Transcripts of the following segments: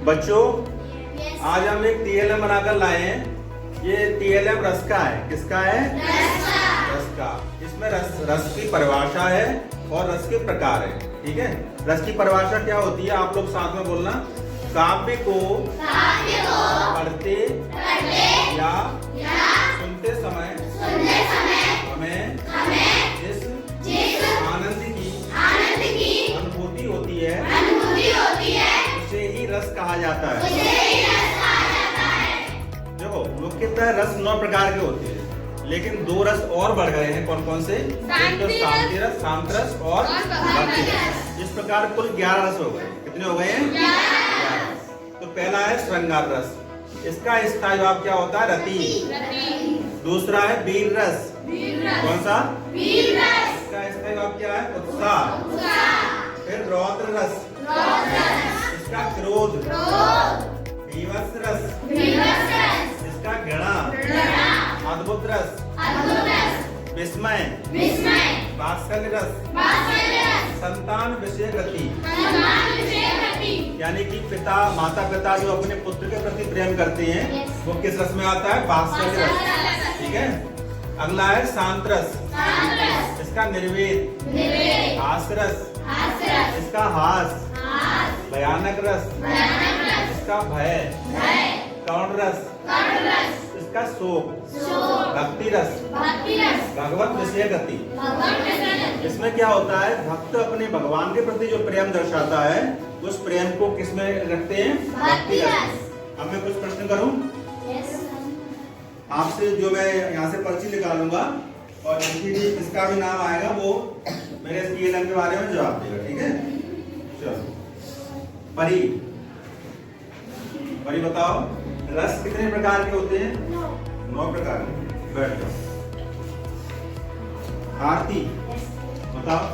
बच्चों आज हम एक TLM बनाकर लाए हैं। ये TLM रस का है। किसका है? रस का। इसमें रस की परिभाषा है और रस के प्रकार है। ठीक है, रस की परिभाषा क्या होती है आप लोग साथ में बोलना। काव्य को पढ़ते या सुनते समय हमें जिस आनंद की अनुभूति होती है उसे ही रस कहा जाता है। देखो मुख्यतः रस 9 प्रकार के होते हैं, लेकिन 2 रस और बढ़ गए हैं। कौन कौन से? शांति रस, शांत रस और भक्ति रस। इस प्रकार कुल 11 रस हो गए। कितने हो गए हैं? 11। तो पहला है श्रृंगार रस। इसका स्थायी भाव क्या होता है? रति। दूसरा है वीर रस। कौन सा? इसका स्थायी भाव क्या है? उत्साह। फिर रौद्र रस। इसका क्रोध। भीभत्स रस। इसका घृणा। अद्भुत रस। विस्मय। वात्सल्य रस। संतान विषय गति। यानी कि माता पिता जो अपने पुत्र के प्रति प्रेम करते हैं वो किस रस में आता है? वात्सल्य रस। ठीक है। अगला है शांत रस। इसका निर्वेद। हास्य रस। इसका हास। भयानक रस। इसका भय। करुण रस। इसका शोक। भक्ति रस। भगवत विषय गति। इसमें क्या होता है? भक्त अपने भगवान के प्रति जो प्रेम दर्शाता है उस प्रेम को किसमें रखते हैं? भक्ति रस। अब मैं कुछ प्रश्न करूं आपसे, जो मैं यहाँ से पर्ची निकालूंगा और इसका भी नाम आएगा, वो मेरे TLM के बारे में जवाब देगा। ठीक है, चलो। परी बताओ रस कितने प्रकार के होते हैं? 9 प्रकार के। बैठ जाओ। आरती बताओ।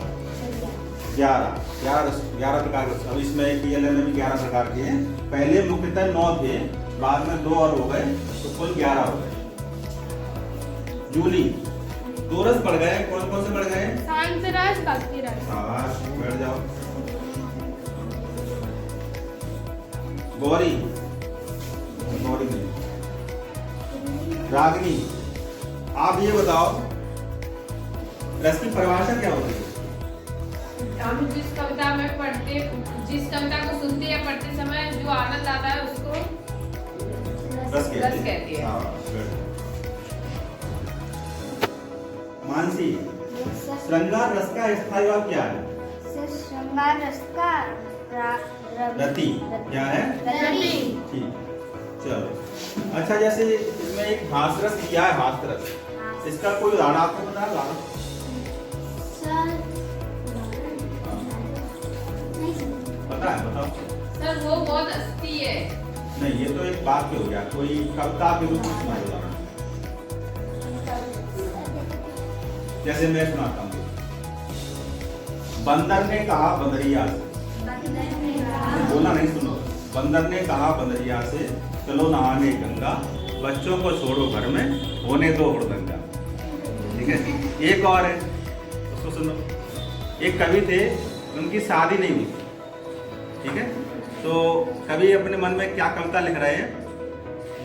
11 प्रकार के। अब इसमें TLM में भी 11 प्रकार के हैं। पहले मुख्यतः 9 थे, बाद में 2 और हो गए, तो कुल 11 हो गए। जूली 2 रस बढ़ गए। कौन कौन से बढ़ गए? शांत रस, भक्ति रस। शाबाश, बैठ जाओ। गौरी नहीं। रागिनी आप ये बताओ रस की परिभाषा क्या होती है? हम जिस कविता को सुनते या पढ़ते समय जो आनंद आता है उसको रस कहते हैं। मानसी श्रृंगार रस का स्थायी भाव क्या है? श्रृंगार रस का रति। क्या है? ठीक, चलो। अच्छा, जैसे इसमें एक हास रस क्या है? हास रस, इसका कोई उदाहरण आपको बता दो। पता है? बताओ सर। वो बहुत हस्ती है। नहीं, ये तो एक वाक्य हो गया। कोई कविता के रूप में सुना उदाहरण। जैसे मैं सुनाता हूँ। बंदर ने कहा बंदरिया से। बोला नहीं, सुनो। बंदर ने कहा बंदरिया से, चलो नहाने गंगा, बच्चों को छोड़ो घर में, होने दो हुड़दंगा। ठीक है। एक और है, उसको सुनो। एक कवि थे, उनकी शादी नहीं हुई। ठीक है, तो कवि अपने मन में क्या कविता लिख रहे हैं?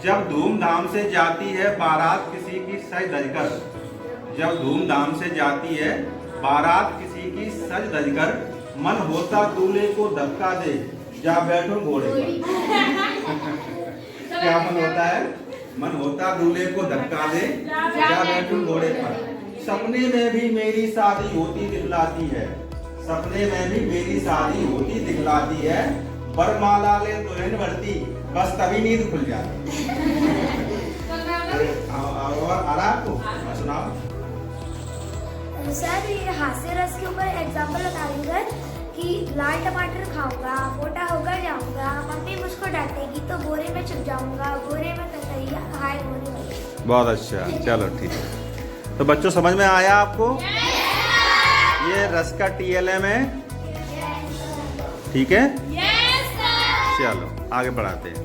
जब धूमधाम से जाती है बारात किसी की सज धजकर, जब धूमधाम से जाती है बारात किसी की सज धजकर, मन होता दूल्हे को धक्का दे, जा बैठो घोड़े पर। क्या मन होता है? मन होता दूल्हे को धक्का दे, जा बैठो घोड़े पर। सपने में भी मेरी शादी होती दिखलाती है, सपने में भी मेरी शादी होती दिखलाती है, बरमाला ले दुल्हन बढ़ती, बस तभी नींद खुल जाती। और आराम को सुनाओ। सर, ये हास्य रस के ऊपर एग्जाम्पल बता दूंगा कि लाल टमाटर खाऊंगा, मोटा होकर जाऊंगा, मम्मी मुझको डांटेगी तो बोरे में छुप जाऊंगा, बोरे में कतरिया हाय होने वाली। बहुत अच्छा, चलो ठीक है। तो बच्चों समझ में आया आपको? ये रस का TLM है। ठीक है, चलो आगे बढ़ाते हैं।